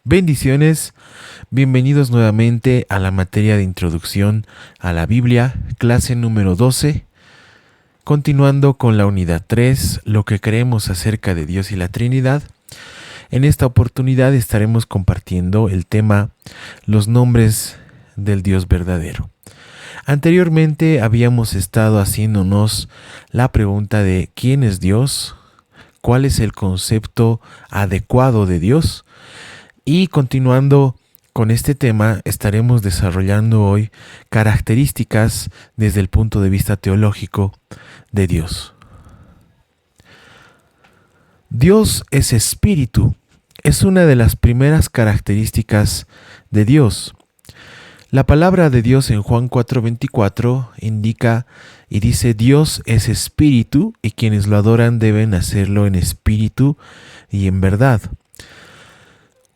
Bendiciones, bienvenidos nuevamente a la materia de introducción a la Biblia, clase número 12, continuando con la unidad 3, lo que creemos acerca de Dios y la Trinidad. En esta oportunidad estaremos compartiendo el tema los nombres del Dios verdadero. Anteriormente habíamos estado haciéndonos la pregunta de ¿quién es Dios? ¿Cuál es el concepto adecuado de Dios? Y continuando con este tema, estaremos desarrollando hoy características desde el punto de vista teológico de Dios. Dios es espíritu. Es una de las primeras características de Dios. La palabra de Dios en Juan 4:24 indica y dice: Dios es espíritu y quienes lo adoran deben hacerlo en espíritu y en verdad.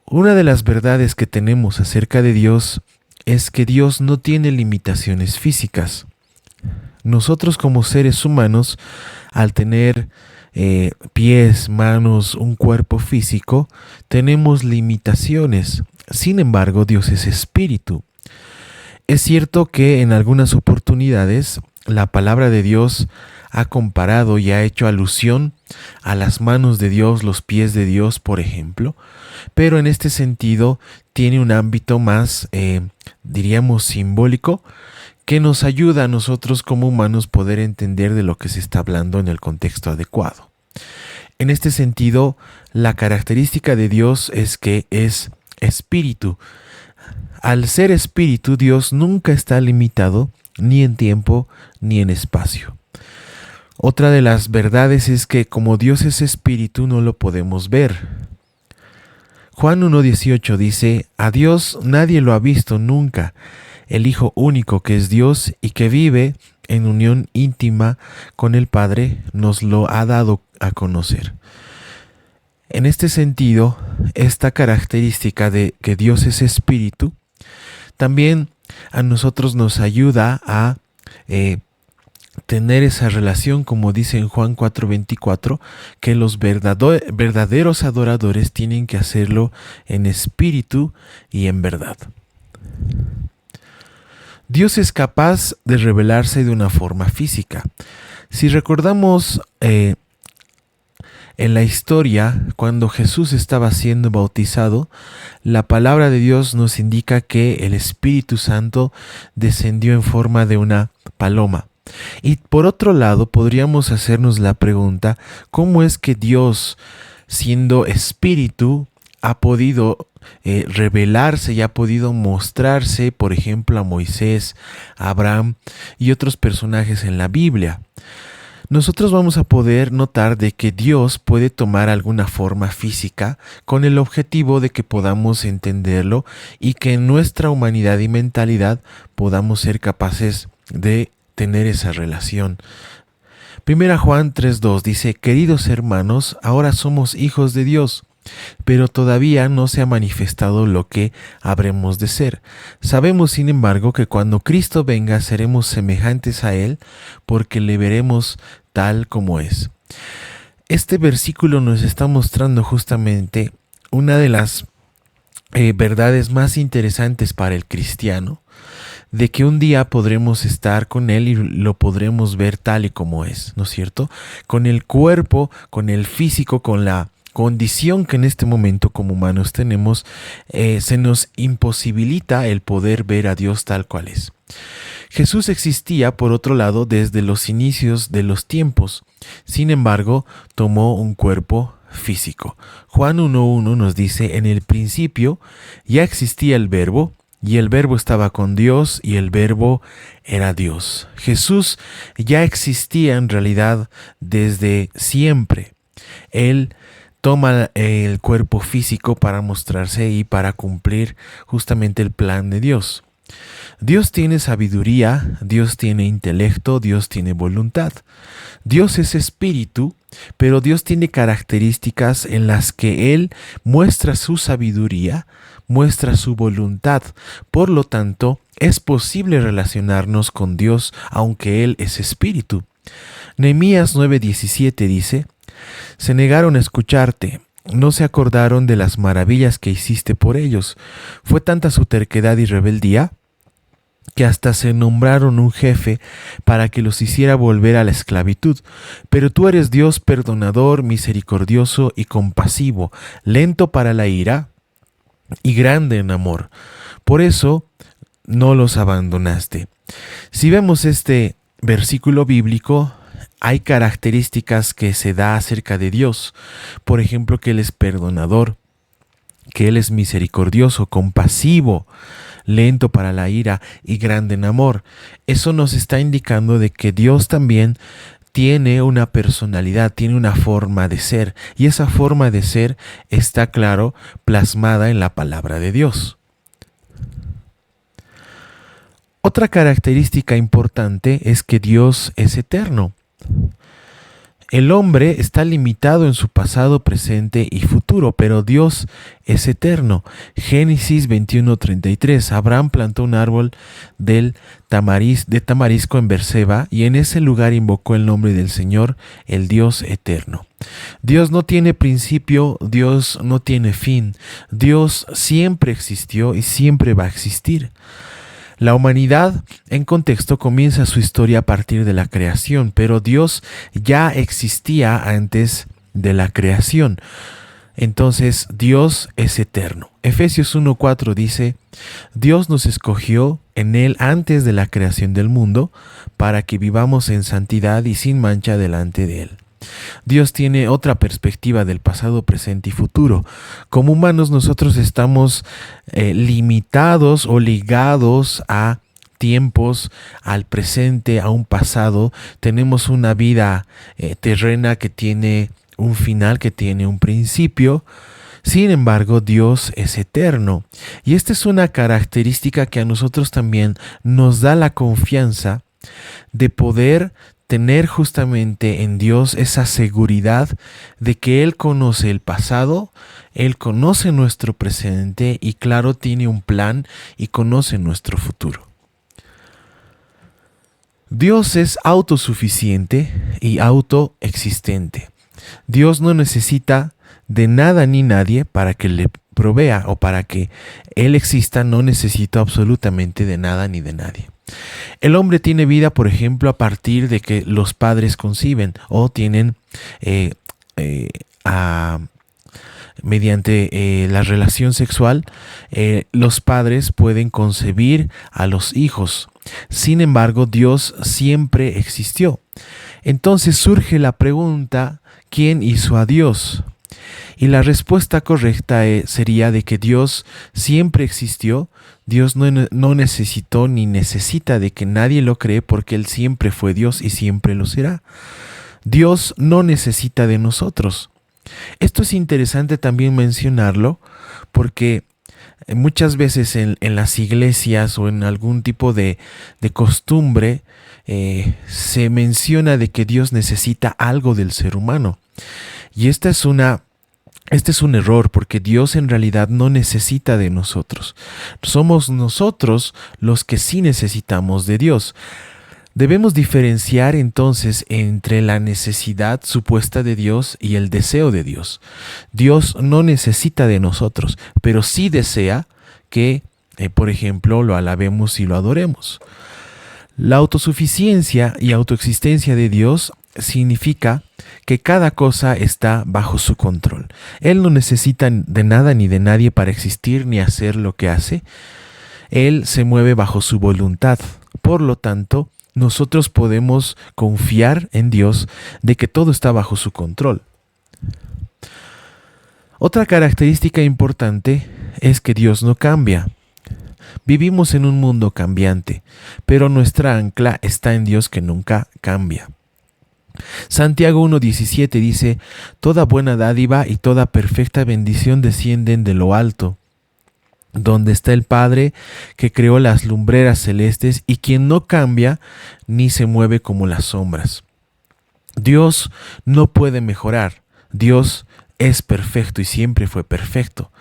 Una de las verdades que tenemos acerca de Dios es que Dios no tiene limitaciones físicas. Nosotros como seres humanos, al tener pies, manos, un cuerpo físico, tenemos limitaciones. Sin embargo, Dios es espíritu. Es cierto que en algunas oportunidades la palabra de Dios ha comparado y ha hecho alusión a las manos de Dios, los pies de Dios, por ejemplo, pero en este sentido tiene un ámbito más, diríamos, simbólico, que nos ayuda a nosotros como humanos poder entender de lo que se está hablando en el contexto adecuado. En este sentido, la característica de Dios es que es espíritu. Al ser espíritu, Dios nunca está limitado ni en tiempo ni en espacio. Otra de las verdades es que como Dios es espíritu, no lo podemos ver. Juan 1:18 dice: a Dios nadie lo ha visto nunca, el Hijo único que es Dios y que vive en unión íntima con el Padre nos lo ha dado a conocer. En este sentido, esta característica de que Dios es espíritu también a nosotros nos ayuda a tener esa relación, como dice en Juan 4:24, que los verdaderos adoradores tienen que hacerlo en espíritu y en verdad. Dios es capaz de revelarse de una forma física. Si recordamos en la historia, cuando Jesús estaba siendo bautizado, la palabra de Dios nos indica que el Espíritu Santo descendió en forma de una paloma. Y por otro lado, podríamos hacernos la pregunta: ¿cómo es que Dios, siendo espíritu, ha podido revelarse y ha podido mostrarse, por ejemplo, a Moisés, a Abraham y otros personajes en la Biblia? Nosotros vamos a poder notar de que Dios puede tomar alguna forma física con el objetivo de que podamos entenderlo y que en nuestra humanidad y mentalidad podamos ser capaces de tener esa relación. Primera Juan 3:2 dice: queridos hermanos, ahora somos hijos de Dios, pero todavía no se ha manifestado lo que habremos de ser. Sabemos, sin embargo, que cuando Cristo venga seremos semejantes a Él, porque le veremos tal como es. Este versículo nos está mostrando justamente una de las verdades más interesantes para el cristiano, de que un día podremos estar con Él y lo podremos ver tal y como es, ¿no es cierto? Con el cuerpo, con el físico, con la condición que en este momento como humanos tenemos, se nos imposibilita el poder ver a Dios tal cual es. Jesús existía, por otro lado, desde los inicios de los tiempos. Sin embargo, tomó un cuerpo físico. Juan 1:1 nos dice: en el principio ya existía el Verbo, y el Verbo estaba con Dios, y el Verbo era Dios. Jesús ya existía en realidad desde siempre. Él toma el cuerpo físico para mostrarse y para cumplir justamente el plan de Dios. Dios tiene sabiduría, Dios tiene intelecto, Dios tiene voluntad. Dios es espíritu, pero Dios tiene características en las que Él muestra su sabiduría, muestra su voluntad. Por lo tanto, es posible relacionarnos con Dios aunque Él es espíritu. Nehemías 9:17 dice: se negaron a escucharte, no se acordaron de las maravillas que hiciste por ellos. Fue tanta su terquedad y rebeldía que hasta se nombraron un jefe para que los hiciera volver a la esclavitud. Pero tú eres Dios perdonador, misericordioso y compasivo, lento para la ira y grande en amor. Por eso no los abandonaste. Si vemos este versículo bíblico, hay características que se da acerca de Dios. Por ejemplo, que Él es perdonador, que Él es misericordioso, compasivo, lento para la ira y grande en amor. Eso nos está indicando de que Dios también tiene una personalidad, tiene una forma de ser, y esa forma de ser está, claro, plasmada en la palabra de Dios. Otra característica importante es que Dios es eterno. El hombre está limitado en su pasado, presente y futuro, pero Dios es eterno. Génesis 21:33. Abraham plantó un árbol de tamarisco en Berseba y en ese lugar invocó el nombre del Señor, el Dios eterno. Dios no tiene principio, Dios no tiene fin. Dios siempre existió y siempre va a existir. La humanidad, en contexto, comienza su historia a partir de la creación, pero Dios ya existía antes de la creación. Entonces, Dios es eterno. Efesios 1:4 dice: Dios nos escogió en Él antes de la creación del mundo para que vivamos en santidad y sin mancha delante de Él. Dios tiene otra perspectiva del pasado, presente y futuro. Como humanos nosotros estamos limitados o ligados a tiempos, al presente, a un pasado. Tenemos una vida terrena que tiene un final, que tiene un principio. Sin embargo, Dios es eterno. Y esta es una característica que a nosotros también nos da la confianza de poder tener justamente en Dios esa seguridad de que Él conoce el pasado, Él conoce nuestro presente y, claro, tiene un plan y conoce nuestro futuro. Dios es autosuficiente y autoexistente. Dios no necesita de nada ni nadie para que le provea, o para que Él exista no necesita absolutamente de nada ni de nadie. El hombre tiene vida, por ejemplo, a partir de que los padres conciben o tienen mediante la relación sexual, los padres pueden concebir a los hijos. Sin embargo, Dios siempre existió. Entonces surge la pregunta: ¿quién hizo a Dios? Y la respuesta correcta sería de que Dios siempre existió. Dios no necesitó ni necesita de que nadie lo cree, porque Él siempre fue Dios y siempre lo será. Dios no necesita de nosotros. Esto es interesante también mencionarlo, porque muchas veces en las iglesias o en algún tipo de costumbre se menciona de que Dios necesita algo del ser humano. Y este es un error, porque Dios en realidad no necesita de nosotros. Somos nosotros los que sí necesitamos de Dios. Debemos diferenciar entonces entre la necesidad supuesta de Dios y el deseo de Dios. Dios no necesita de nosotros, pero sí desea que, por ejemplo, lo alabemos y lo adoremos. La autosuficiencia y autoexistencia de Dios significa que cada cosa está bajo su control. Él no necesita de nada ni de nadie para existir ni hacer lo que hace. Él se mueve bajo su voluntad. Por lo tanto, nosotros podemos confiar en Dios de que todo está bajo su control. Otra característica importante es que Dios no cambia. Vivimos en un mundo cambiante, pero nuestra ancla está en Dios, que nunca cambia. Santiago 1:17 dice: toda buena dádiva y toda perfecta bendición descienden de lo alto, donde está el Padre que creó las lumbreras celestes y quien no cambia ni se mueve como las sombras. Dios no puede mejorar. Dios es perfecto y siempre fue perfecto.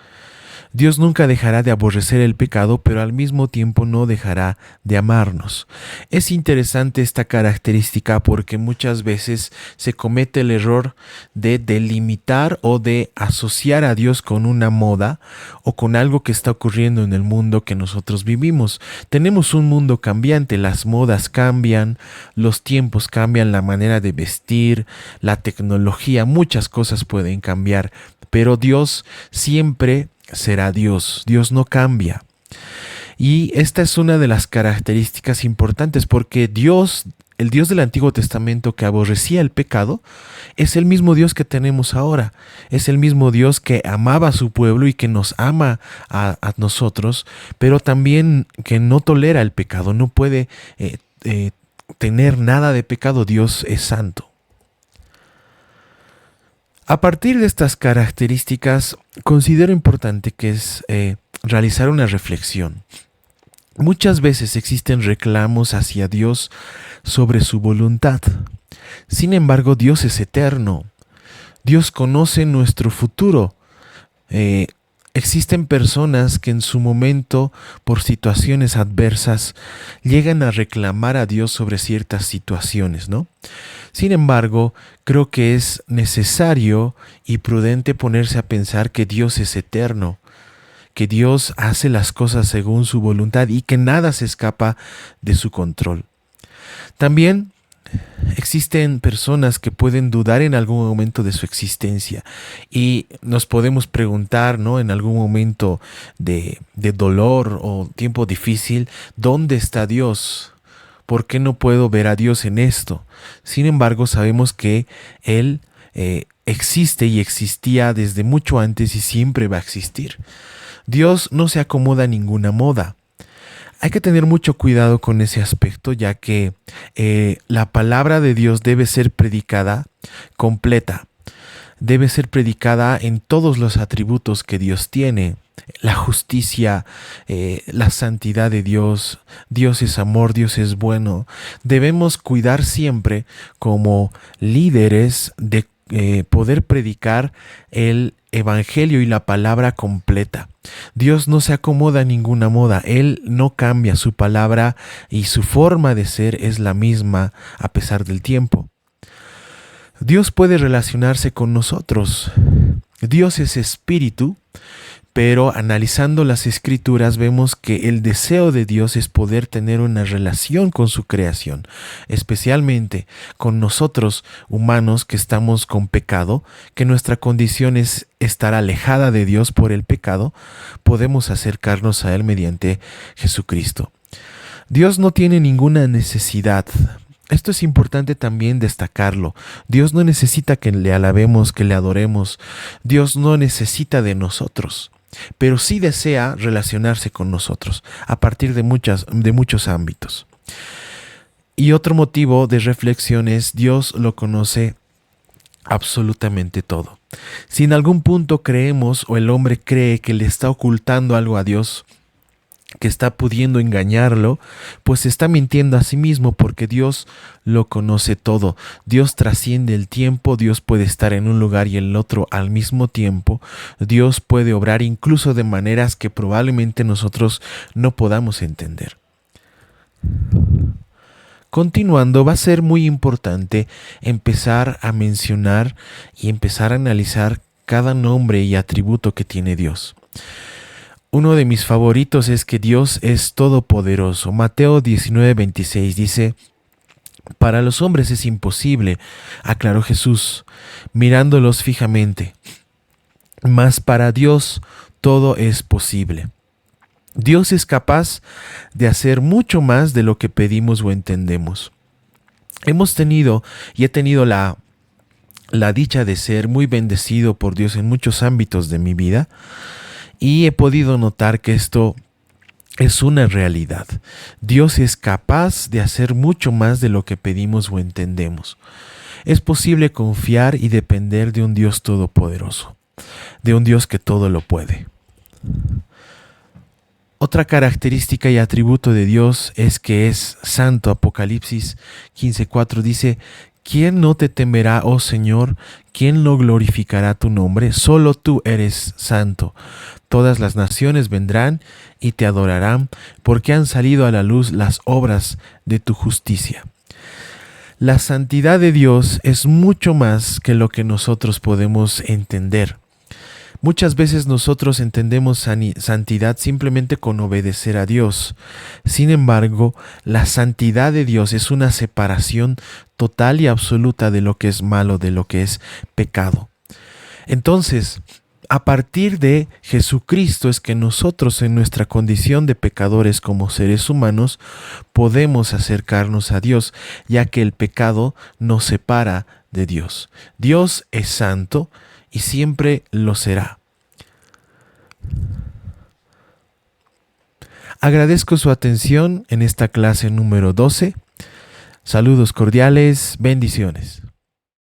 Dios nunca dejará de aborrecer el pecado, pero al mismo tiempo no dejará de amarnos. Es interesante esta característica porque muchas veces se comete el error de delimitar o de asociar a Dios con una moda o con algo que está ocurriendo en el mundo que nosotros vivimos. Tenemos un mundo cambiante, las modas cambian, los tiempos cambian, la manera de vestir, la tecnología, muchas cosas pueden cambiar, pero Dios siempre será Dios. Dios no cambia. Y esta es una de las características importantes porque Dios, el Dios del Antiguo Testamento que aborrecía el pecado, es el mismo Dios que tenemos ahora. Es el mismo Dios que amaba a su pueblo y que nos ama a nosotros, pero también que no tolera el pecado, no puede tener nada de pecado. Dios es santo. A partir de estas características, considero importante que es realizar una reflexión. Muchas veces existen reclamos hacia Dios sobre su voluntad. Sin embargo, Dios es eterno. Dios conoce nuestro futuro. Existen personas que en su momento, por situaciones adversas, llegan a reclamar a Dios sobre ciertas situaciones, ¿no? Sin embargo, creo que es necesario y prudente ponerse a pensar que Dios es eterno, que Dios hace las cosas según su voluntad y que nada se escapa de su control. También existen personas que pueden dudar en algún momento de su existencia y nos podemos preguntar, ¿no? En algún momento de dolor o tiempo difícil, ¿dónde está Dios? ¿Por qué no puedo ver a Dios en esto? Sin embargo, sabemos que Él existe y existía desde mucho antes y siempre va a existir. Dios no se acomoda a ninguna moda. Hay que tener mucho cuidado con ese aspecto, ya que la palabra de Dios debe ser predicada completa. Debe ser predicada en todos los atributos que Dios tiene. La justicia, la santidad de Dios. Dios es amor, Dios es bueno. Debemos cuidar siempre como líderes de poder predicar el evangelio y la palabra completa. Dios no se acomoda a ninguna moda. Él no cambia, su palabra y su forma de ser es la misma a pesar del tiempo. Dios puede relacionarse con nosotros. Dios es espíritu, pero analizando las escrituras vemos que el deseo de Dios es poder tener una relación con su creación, especialmente con nosotros humanos que estamos con pecado, que nuestra condición es estar alejada de Dios por el pecado. Podemos acercarnos a Él mediante Jesucristo. Dios no tiene ninguna necesidad. Esto es importante también destacarlo. Dios no necesita que le alabemos, que le adoremos. Dios no necesita de nosotros, pero sí desea relacionarse con nosotros a partir de muchos ámbitos. Y otro motivo de reflexión es: Dios lo conoce absolutamente todo. Si en algún punto creemos o el hombre cree que le está ocultando algo a Dios, que está pudiendo engañarlo, pues se está mintiendo a sí mismo, porque Dios lo conoce todo. Dios trasciende el tiempo, Dios puede estar en un lugar y en el otro al mismo tiempo. Dios puede obrar incluso de maneras que probablemente nosotros no podamos entender. Continuando, va a ser muy importante empezar a mencionar y empezar a analizar cada nombre y atributo que tiene Dios. Uno de mis favoritos es que Dios es todopoderoso. Mateo 19:26 dice: para los hombres es imposible, aclaró Jesús, mirándolos fijamente, mas para Dios todo es posible. Dios es capaz de hacer mucho más de lo que pedimos o entendemos. Hemos tenido y he tenido la dicha de ser muy bendecido por Dios en muchos ámbitos de mi vida, y he podido notar que esto es una realidad. Dios es capaz de hacer mucho más de lo que pedimos o entendemos. Es posible confiar y depender de un Dios todopoderoso, de un Dios que todo lo puede. Otra característica y atributo de Dios es que es santo. Apocalipsis 15:4 dice: ¿Quién no te temerá, oh Señor? ¿Quién no glorificará tu nombre? Solo tú eres santo. Todas las naciones vendrán y te adorarán, porque han salido a la luz las obras de tu justicia. La santidad de Dios es mucho más que lo que nosotros podemos entender. Muchas veces nosotros entendemos santidad simplemente con obedecer a Dios. Sin embargo, la santidad de Dios es una separación total y absoluta de lo que es malo, de lo que es pecado. Entonces, a partir de Jesucristo es que nosotros en nuestra condición de pecadores como seres humanos podemos acercarnos a Dios, ya que el pecado nos separa de Dios. Dios es santo y siempre lo será. Agradezco su atención en esta clase número 12. Saludos cordiales, bendiciones.